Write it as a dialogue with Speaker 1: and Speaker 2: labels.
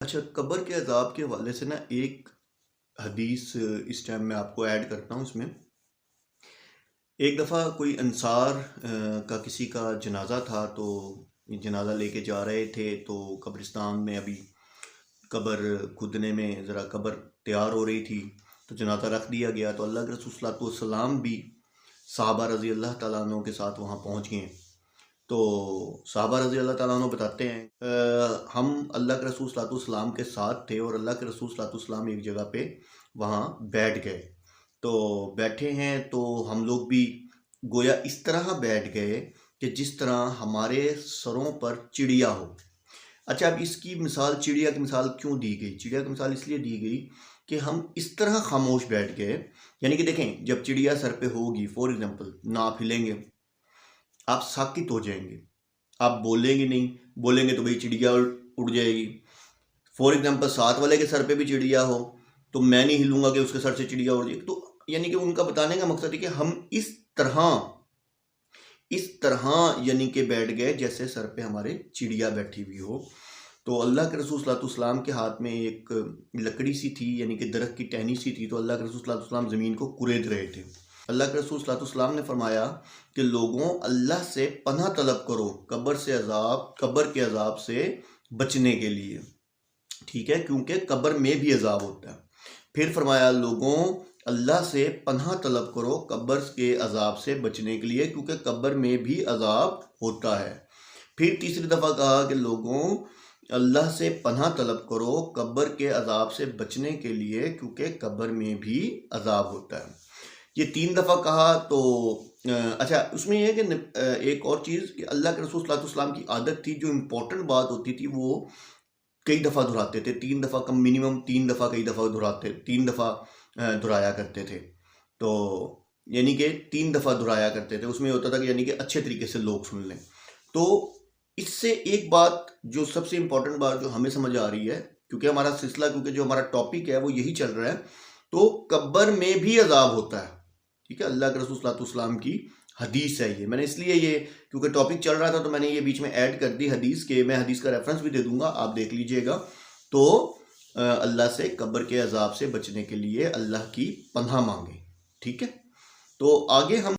Speaker 1: اچھا، قبر کے عذاب کے حوالے سے نا ایک حدیث اس ٹائم میں آپ کو ایڈ کرتا ہوں اس میں۔ ایک دفعہ کوئی انصار کا کسی کا جنازہ تھا، تو جنازہ لے کے جا رہے تھے، تو قبرستان میں ابھی قبر کھودنے میں ذرا قبر تیار ہو رہی تھی، تو جنازہ رکھ دیا گیا۔ تو اللہ کے رسول صلی اللہ علیہ وسلم بھی صحابہ رضی اللہ تعالیٰ عنہ کے ساتھ وہاں پہنچ گئے۔ تو صحابہ رضی اللہ تعالیٰ عنہ بتاتے ہیں ہم اللہ کے رسول صلی اللہ علیہ وسلم کے ساتھ تھے، اور اللہ کے رسول صلی اللہ علیہ وسلم ایک جگہ پہ وہاں بیٹھ گئے۔ تو بیٹھے ہیں تو ہم لوگ بھی گویا اس طرح بیٹھ گئے کہ جس طرح ہمارے سروں پر چڑیا ہو۔ اچھا، اب اس کی مثال، چڑیا کی مثال کیوں دی گئی؟ چڑیا کی مثال اس لیے دی گئی کہ ہم اس طرح خاموش بیٹھ گئے، یعنی کہ دیکھیں جب چڑیا سر پہ ہوگی، فور ایگزامپل، نہ آپ ہلیں گے، آپ ساکت ہو جائیں گے، آپ بولیں گے نہیں، بولیں گے تو بھئی چڑیا اڑ جائے گی۔ فور ایگزامپل ساتھ والے کے سر پہ بھی چڑیا ہو تو میں نہیں ہلوں گا کہ اس کے سر سے چڑیا اڑ جائے گی۔ تو یعنی کہ ان کا بتانے کا مقصد ہے کہ ہم اس طرح یعنی کہ بیٹھ گئے جیسے سر پہ ہمارے چڑیا بیٹھی ہوئی ہو۔ تو اللہ کے رسول صلی اللہ علیہ وسلم کے ہاتھ میں ایک لکڑی سی تھی، یعنی کہ درخت کی ٹہنی سی تھی، تو اللہ کے رسول صلی اللہ علیہ وسلم زمین کو کورید رہے تھے۔ اللہ کے رسول صلی اللہ علیہ وسلم نے فرمایا کہ لوگوں اللہ سے پناہ طلب کرو قبر کے عذاب سے بچنے کے لیے، ٹھیک ہے، کیونکہ قبر میں بھی عذاب ہوتا ہے۔ پھر فرمایا لوگوں اللہ سے پناہ طلب کرو قبر کے عذاب سے بچنے کے لیے، کیونکہ قبر میں بھی عذاب ہوتا ہے۔ پھر تیسری دفعہ کہا کہ لوگوں اللہ سے پناہ طلب کرو قبر کے عذاب سے بچنے کے لیے، کیونکہ قبر میں بھی عذاب ہوتا ہے۔ یہ 3 دفعہ کہا۔ تو اچھا، اس میں یہ ہے کہ ایک اور چیز کہ اللہ کے رسول صلی اللہ علیہ وسلم کی عادت تھی، جو امپورٹنٹ بات ہوتی تھی وہ کئی دفعہ دہراتے تھے، 3 دفعہ کم، منیمم 3 دفعہ، کئی دفعہ دہراتے، 3 دفعہ دہرایا کرتے تھے۔ تو یعنی کہ 3 دفعہ دہرایا کرتے تھے، اس میں ہوتا تھا کہ یعنی کہ اچھے طریقے سے لوگ سن لیں۔ تو اس سے ایک بات جو سب سے امپورٹنٹ بات جو ہمیں سمجھ آ رہی ہے، کیونکہ ہمارا سلسلہ، کیونکہ جو ہمارا ٹاپک ہے وہ یہی چل رہا ہے، تو قبر میں بھی عذاب ہوتا ہے، ٹھیک ہے۔ اللہ کے رسول صلی اللہ علیہ وسلم کی حدیث ہے یہ، میں نے اس لیے یہ کیونکہ ٹاپک چل رہا تھا تو میں نے یہ بیچ میں ایڈ کر دی حدیث کے، میں حدیث کا ریفرنس بھی دے دوں گا، آپ دیکھ لیجئے گا۔ تو اللہ سے قبر کے عذاب سے بچنے کے لیے اللہ کی پناہ مانگیں، ٹھیک ہے۔ تو آگے ہم